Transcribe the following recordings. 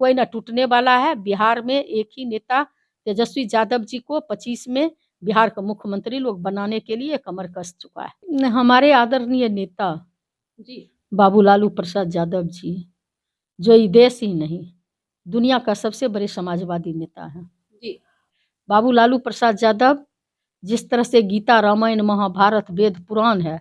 कोई न टूटने वाला है। बिहार में एक ही नेता तेजस्वी यादव जी को 25 में बिहार का मुख्यमंत्री लोग बनाने के लिए कमर कस चुका है। हमारे आदरणीय नेता जी बाबू लालू प्रसाद यादव जी, जो ये देश ही नहीं दुनिया का सबसे बड़े समाजवादी नेता हैं जी। बाबू लालू प्रसाद यादव जिस तरह से गीता, रामायण, महाभारत, वेद, पुराण है,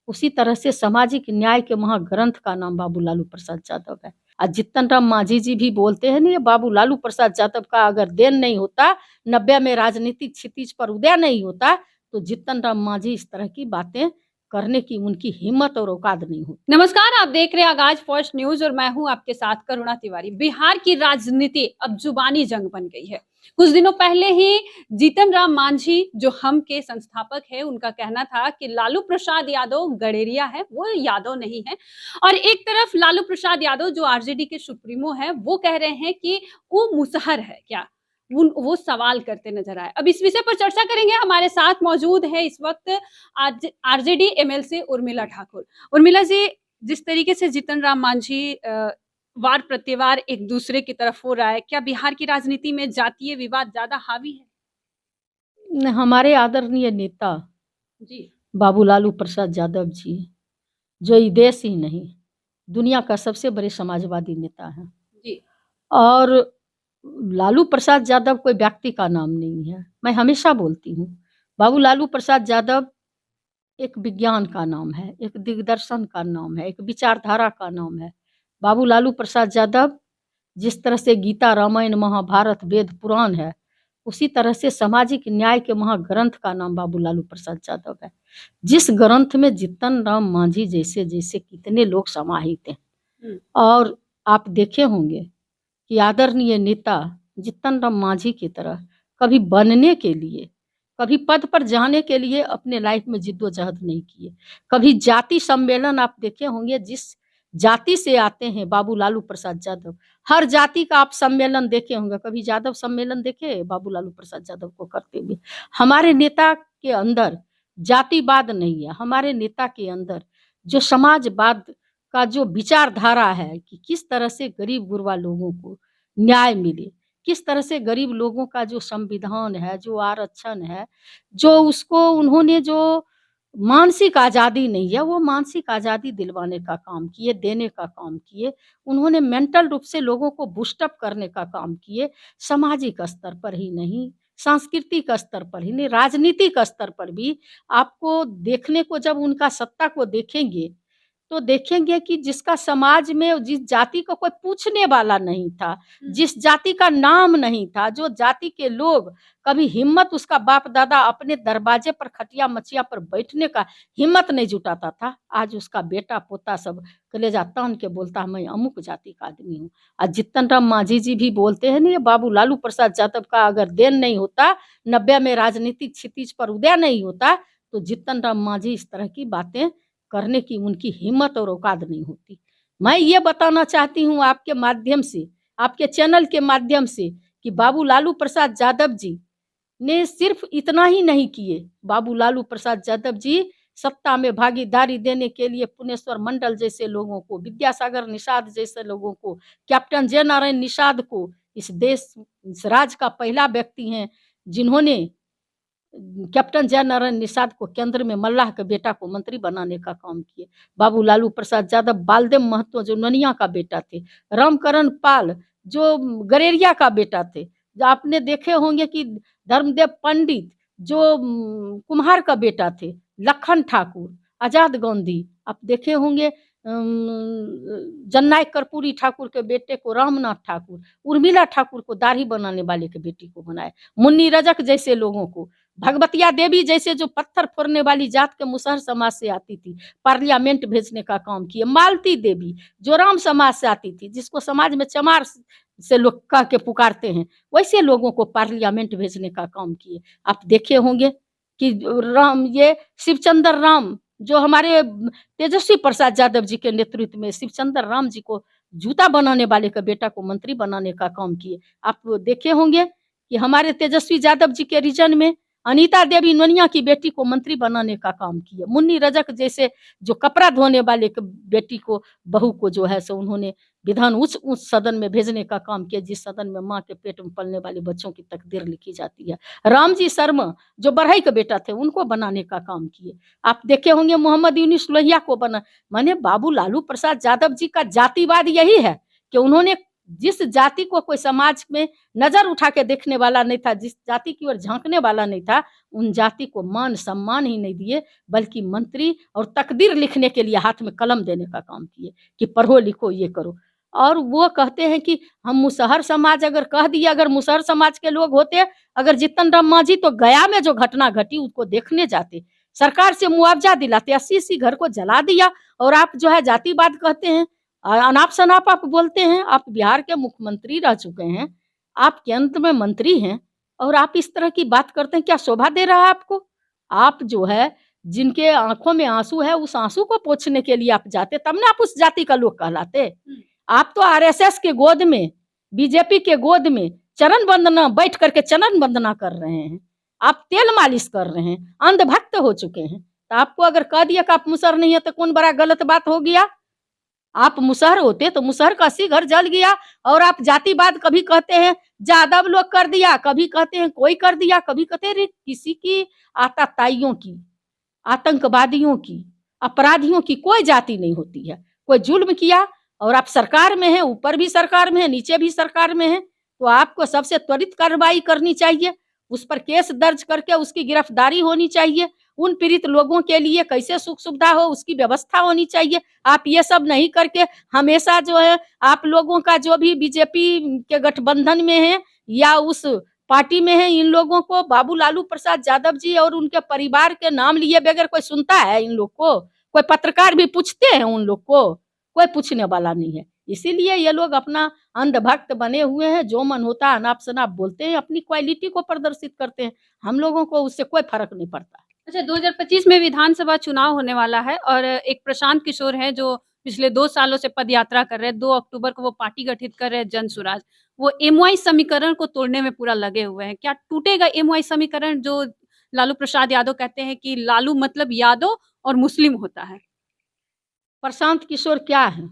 उसी तरह से सामाजिक न्याय के महाग्रंथ का नाम बाबू लालू प्रसाद यादव है। और जीतन राम मांझी जी भी बोलते हैं ना, ये बाबू लालू प्रसाद यादव का अगर देन नहीं होता, 90 में राजनीतिक क्षितिज पर उदय नहीं होता, तो जीतन राम मांझी इस तरह की बातें करने की उनकी हिम्मत और औकात नहीं होती। नमस्कार, आप देख रहे हैं आगाज फर्स्ट न्यूज और मैं हूं आपके साथ करुणा तिवारी। बिहार की राजनीति अब जुबानी जंग बन गई है। कुछ दिनों पहले ही जीतन राम मांझी, जो हम के संस्थापक है, उनका कहना था कि लालू प्रसाद यादव गडेरिया है, वो यादव नहीं है। और एक तरफ लालू प्रसाद यादव जो आरजेडी के सुप्रीमो है, वो कह रहे हैं कि वो मुसहर है क्या, वो सवाल करते नजर आए। अब इस विषय पर चर्चा करेंगे। हमारे साथ मौजूद है इस वक्त आरजेडी एमएलसी उर्मिला ठाकुर। उर्मिला जी, जिस तरीके से जीतन राम मांझी वार प्रत्यवार एक दूसरे की तरफ हो रहा है, क्या बिहार की राजनीति में जातीय विवाद ज्यादा हावी है? हमारे आदरणीय नेता जी बाबू लालू प्रसाद यादव जी, जो ये देश ही नहीं दुनिया का सबसे बड़े समाजवादी नेता हैं जी। और लालू प्रसाद यादव कोई व्यक्ति का नाम नहीं है। मैं हमेशा बोलती हूँ, बाबू लालू प्रसाद यादव एक विज्ञान का नाम है, एक दिग्दर्शन का नाम है, एक विचारधारा का नाम है। बाबू लालू प्रसाद यादव जिस तरह से गीता, रामायण, महाभारत, वेद, पुराण है, उसी तरह से सामाजिक न्याय के महाग्रंथ का नाम बाबू लालू प्रसाद यादव है। जिस ग्रंथ में जीतन राम मांझी जैसे जैसे कितने लोग समाहित हैं। और आप देखे होंगे कि आदरणीय नेता जीतन राम मांझी की तरह कभी बनने के लिए, कभी पद पर जाने के लिए अपने लाइफ में जिद्दोजहद नहीं किए। कभी जाति सम्मेलन आप देखे होंगे, जिस जाति से आते हैं बाबू लालू प्रसाद यादव, हर जाति का आप सम्मेलन देखे होंगे। कभी यादव सम्मेलन देखे बाबू लालू प्रसाद यादव को करते हुए? हमारे नेता के अंदर जातिवाद नहीं है। हमारे नेता के अंदर जो समाजवाद का जो विचारधारा है कि किस तरह से गरीब गुरबा लोगों को न्याय मिले, किस तरह से गरीब लोगों का जो संविधान है, जो आरक्षण है, जो उसको उन्होंने जो मानसिक आज़ादी नहीं है, वो मानसिक आज़ादी दिलवाने का काम किए, देने का काम किए। उन्होंने मेंटल रूप से लोगों को बूस्टअप करने का काम किए। सामाजिक स्तर पर ही नहीं, सांस्कृतिक स्तर पर ही नहीं, राजनीतिक स्तर पर भी आपको देखने को, जब उनका सत्ता को देखेंगे तो देखेंगे कि जिसका समाज में जिस जाति को कोई पूछने वाला नहीं था, जिस जाति का नाम नहीं था, जो जाति के लोग कभी हिम्मत, उसका बाप दादा अपने दरवाजे पर खटिया मचिया पर बैठने का हिम्मत नहीं जुटाता था, आज उसका बेटा पोता सब कलेजा तान के बोलता है मैं अमुक जाति का आदमी हूँ। और जीतन राम मांझी जी भी बोलते हैं ना, ये बाबू लालू प्रसाद यादव का अगर देन नहीं होता, 90 में राजनीतिक क्षितिज पर उदय नहीं होता, तो जीतन राम मांझी इस तरह की बातें करने की उनकी हिम्मत और औकात नहीं होती। मैं ये बताना चाहती हूँ आपके माध्यम से, आपके चैनल के माध्यम से, कि बाबू लालू प्रसाद यादव जी ने सिर्फ इतना ही नहीं किए। बाबू लालू प्रसाद यादव जी सत्ता में भागीदारी देने के लिए पुनेश्वर मंडल जैसे लोगों को, विद्यासागर निषाद जैसे लोगों को, कैप्टन जय नारायण निषाद को, इस देश इस राज्य का पहला व्यक्ति हैं जिन्होंने कैप्टन जय नारायण निषाद को केंद्र में मल्लाह के बेटा को मंत्री बनाने का काम किए। बाबू लालू प्रसाद यादव बालदेव महतो जो ननिया का बेटा थे, रामकरण पाल जो गरेरिया का बेटा थे, जो आपने देखे होंगे कि धर्मदेव पंडित जो कुम्हार का बेटा थे, लखन ठाकुर, आजाद गांधी, आप देखे होंगे जननायक कर्पूरी ठाकुर के बेटे को रामनाथ ठाकुर, उर्मिला ठाकुर को दाढ़ी बनाने वाले के बेटी को बनाए, मुन्नी रजक जैसे लोगों को, भगवतिया देवी जैसे जो पत्थर फोड़ने वाली जात के मुसहर समाज से आती थी, पार्लियामेंट भेजने का काम किए, मालती देवी जो राम समाज से आती थी, जिसको समाज में चमार से लोग कह के पुकारते हैं, वैसे लोगों को पार्लियामेंट भेजने का काम किए। आप देखे होंगे कि राम, ये शिवचंद्र राम जो हमारे तेजस्वी प्रसाद यादव जी के नेतृत्व में शिवचंद्र राम जी को जूता बनाने वाले का बेटा को मंत्री बनाने का काम किए। आप देखे होंगे कि हमारे तेजस्वी यादव जी के रीजन में अनीता देवी नोनिया की बेटी को मंत्री बनाने का काम किए। मुन्नी रजक जैसे जो कपड़ा धोने वाले बेटी को, बहू को जो है सो उन्होंने विधान उच्च सदन में भेजने का काम किया, जिस सदन में माँ के पेट में पलने वाले बच्चों की तकदीर लिखी जाती है। रामजी शर्मा जो बढ़ई के बेटा थे उनको बनाने का काम किए। आप देखे होंगे मोहम्मद यूनुस लोहिया को बना। माने बाबू लालू प्रसाद यादव जी का जातिवाद यही है कि उन्होंने जिस जाति को कोई समाज में नजर उठा के देखने वाला नहीं था, जिस जाति की ओर झांकने वाला नहीं था, उन जाति को मान सम्मान ही नहीं दिए, बल्कि मंत्री और तकदीर लिखने के लिए हाथ में कलम देने का काम किए कि पढ़ो लिखो ये करो। और वो कहते हैं कि हम मुसहर समाज, अगर कह दिए, अगर मुसहर समाज के लोग होते, अगर जीतन राम मांझी तो गया में जो घटना घटी उसको देखने जाते, सरकार से मुआवजा दिलाते, 80 घर को जला दिया। और आप जो है जातिवाद कहते हैं, अनाप शनाप आप बोलते हैं। आप बिहार के मुख्यमंत्री रह चुके हैं, आप केंद्र में मंत्री हैं, और आप इस तरह की बात करते हैं। क्या शोभा दे रहा है आपको? आप जो है जिनके आंखों में आंसू है, उस आंसू को पोंछने के लिए आप जाते, तब ना आप उस जाति का लोग कहलाते। आप तो आरएसएस के गोद में, बीजेपी के गोद में चरण वंदना, बैठ करके चरण वंदना कर रहे हैं, आप तेल मालिश कर रहे हैं, अंधभक्त हो चुके हैं। तो आपको अगर कह दिया कि आप मुसहर नहीं है तो कौन बड़ा गलत बात हो गया? आप मुसहर होते तो मुसहर का 80 घर जल गया। और आप जातिवाद कभी कहते हैं यादव लोग कर दिया, कभी कहते हैं कोई कर दिया, कभी कहते हैं किसी की आतताइयों की, आतंकवादियों की, अपराधियों की कोई जाति नहीं होती है। कोई जुल्म किया और आप सरकार में हैं, ऊपर भी सरकार में है, नीचे भी सरकार में है, तो आपको सबसे त्वरित कार्रवाई करनी चाहिए, उस पर केस दर्ज करके उसकी गिरफ्तारी होनी चाहिए। उन पीड़ित लोगों के लिए कैसे सुख सुविधा हो उसकी व्यवस्था होनी चाहिए। आप ये सब नहीं करके हमेशा जो है आप लोगों का, जो भी बीजेपी के गठबंधन में है या उस पार्टी में है, इन लोगों को बाबू लालू प्रसाद यादव जी और उनके परिवार के नाम लिए बगैर कोई सुनता है? इन लोग को कोई पत्रकार भी पूछते हैं? उन लोग को कोई पूछने वाला नहीं है। इसीलिए ये लोग अपना अंधभक्त बने हुए हैं, जो मन होता है अनाप शनाप बोलते हैं, अपनी क्वालिटी को प्रदर्शित करते हैं। हम लोगों को उससे कोई फर्क नहीं पड़ता। अच्छा, 2025 में विधानसभा चुनाव होने वाला है और एक प्रशांत किशोर है जो पिछले 2 सालों से पदयात्रा कर रहे हैं। 2 अक्टूबर को वो पार्टी गठित कर रहे हैं जन सुराज। वो एमवाई समीकरण को तोड़ने में पूरा लगे हुए हैं। क्या टूटेगा एमवाई समीकरण, जो लालू प्रसाद यादव कहते हैं कि लालू मतलब यादव और मुस्लिम होता है? प्रशांत किशोर क्या है?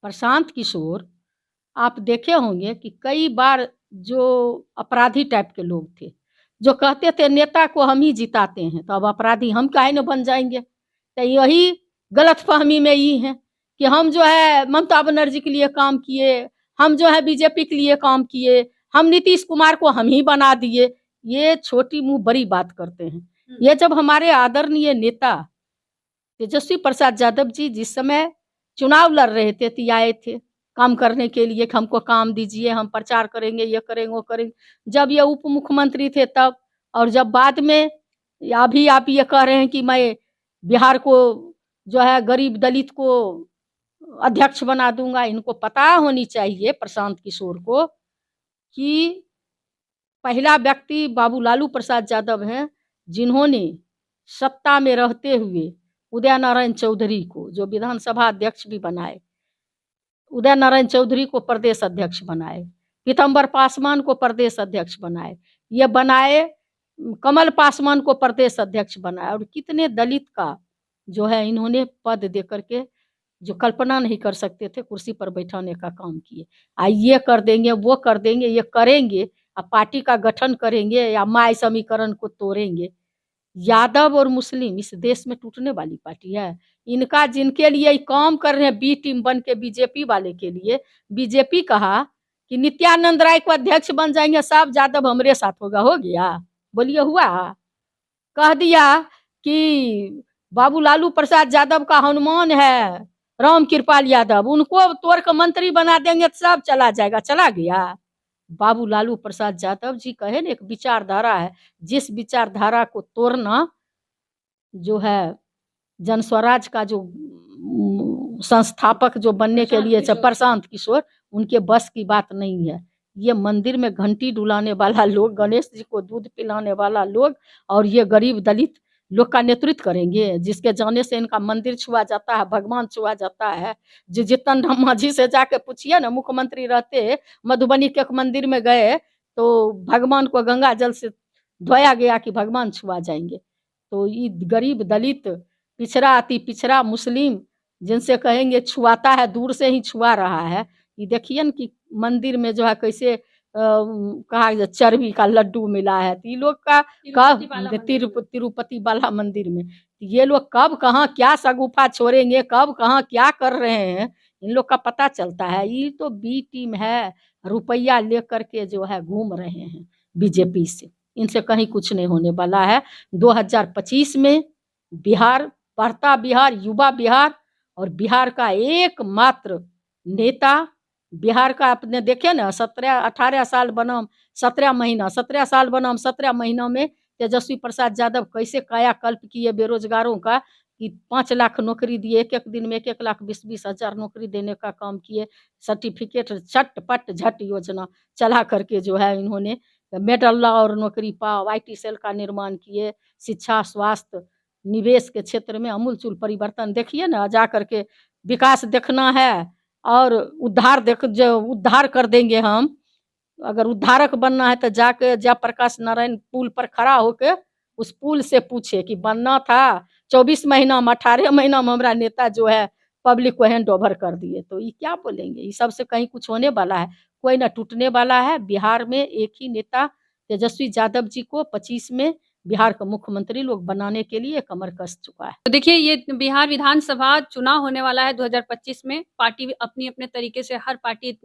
प्रशांत किशोर आप देखे होंगे कि कई बार जो अपराधी टाइप के लोग थे, जो कहते थे नेता को हम ही जिताते हैं, तो अब अपराधी हम काहे न बन जाएंगे? तो यही गलतफहमी में ही है कि हम जो है ममता बनर्जी के लिए काम किए, हम जो है बीजेपी के लिए काम किए, हम नीतीश कुमार को हम ही बना दिए। ये छोटी मुंह बड़ी बात करते हैं। ये जब हमारे आदरणीय नेता तेजस्वी प्रसाद यादव जी जिस समय चुनाव लड़ रहे थे, तो आए थे काम करने के लिए कि हमको काम दीजिए, हम प्रचार करेंगे, ये करेंगे, वो करेंगे। जब ये उप मुख्यमंत्री थे तब, और जब बाद में अभी आप ये कह रहे हैं कि मैं बिहार को जो है गरीब दलित को अध्यक्ष बना दूंगा। इनको पता होनी चाहिए प्रशांत किशोर को कि पहला व्यक्ति बाबू लालू प्रसाद यादव हैं, जिन्होंने सत्ता में रहते हुए उदय नारायण चौधरी को, जो विधानसभा अध्यक्ष भी बनाए, उदय नारायण चौधरी को प्रदेश अध्यक्ष बनाए, पीताम्बर पासवान को प्रदेश अध्यक्ष बनाए, ये बनाए कमल पासवान को प्रदेश अध्यक्ष बनाया। और कितने दलित का जो है इन्होंने पद दे करके, जो कल्पना नहीं कर सकते थे, कुर्सी पर बैठाने का काम किए। ये कर देंगे, वो कर देंगे, ये करेंगे, अब पार्टी का गठन करेंगे या माय समीकरण को तोड़ेंगे। यादव और मुस्लिम इस देश में टूटने वाली पार्टी है। इनका जिनके लिए काम कर रहे हैं, बी टीम बन के बीजेपी वाले के लिए, बीजेपी कहा कि नित्यानंद राय को अध्यक्ष बन जाएंगे, सब यादव हमरे साथ होगा। हो गया? बोलिए हुआ? कह दिया कि बाबू लालू प्रसाद यादव का हनुमान है राम कृपाल यादव, उनको तोड़ कर मंत्री बना देंगे तो सब चला जाएगा। चला गया? बाबू लालू प्रसाद यादव जी कहे ना, एक विचारधारा है, जिस विचारधारा को तोड़ना जो है जन स्वराज का जो संस्थापक जो बनने के लिए प्रशांत किशोर, उनके बस की बात नहीं है। ये मंदिर में घंटी डुलाने वाला लोग, गणेश जी को दूध पिलाने वाला लोग, और ये गरीब दलित लोग का नेतृत्व करेंगे, जिसके जाने से इनका मंदिर छुआ जाता है, भगवान छुआ जाता है। जो जीतन राम मांझी से जाके पूछिए ना, मुख्यमंत्री रहते मधुबनी के एक मंदिर में गए तो भगवान को गंगा जल से धोया गया कि भगवान छुआ जाएंगे। तो ये गरीब, दलित, पिछड़ा, अति पिछड़ा, मुस्लिम जिनसे कहेंगे छुआता है, दूर से ही छुआ रहा है। ये देखिए न कि मंदिर में जो है कैसे कहा जाए चर्बी का लड्डू मिला है। तो ये लोग का कब तिरुपति बाला मंदिर में ये लोग कब कहाँ क्या शगुफा छोड़ेंगे, कब कहाँ क्या कर रहे हैं, इन लोग का पता चलता है। ये तो बी टीम है, रुपया लेकर के जो है घूम रहे हैं बीजेपी से। इनसे कहीं कुछ नहीं होने वाला है। 2025 में बिहार बढ़ता, बिहार युवा बिहार, और बिहार का एकमात्र नेता बिहार का आपने देखे ना 17-18 साल बनाम 17 महीना, 17 साल बनाम 17 महीनों में तेजस्वी प्रसाद यादव कैसे कायाकल्प किए बेरोजगारों का कि 5 लाख नौकरी दिए, एक एक दिन में 1-1 लाख 20-20 हजार नौकरी देने का काम किए। सर्टिफिकेट झटपट झट योजना चला करके जो है इन्होंने मेडल और नौकरी पाओ, IT सेल का निर्माण किए। शिक्षा, स्वास्थ्य, निवेश के क्षेत्र में आमूलचूल परिवर्तन देखिए ना, जा करके विकास देखना है और उद्धार जो उद्धार कर देंगे हम। अगर उद्धारक बनना है तो जाके जयप्रकाश नारायण पुल पर खड़ा होके उस पुल से पूछे कि बनना था 24 महीना में, 18 महीना में हमारा नेता जो है पब्लिक को हैंड ओवर कर दिए। तो ये क्या बोलेंगे, ये सबसे कहीं कुछ होने वाला है? कोई ना टूटने वाला है। बिहार में एक ही नेता तेजस्वी यादव जी को 25 में बिहार का मुख्यमंत्री लोग बनाने के लिए कमर कस चुका है। तो देखिए, ये बिहार विधानसभा चुनाव होने वाला है 2025 में। पार्टी अपनी-अपने तरीके से हर पार्टी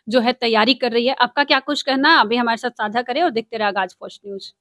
जो है तैयारी कर रही है। आपका क्या कुछ कहना है? अभी हमारे साथ साझा करें और देखते रहिए आज फर्स्ट न्यूज़।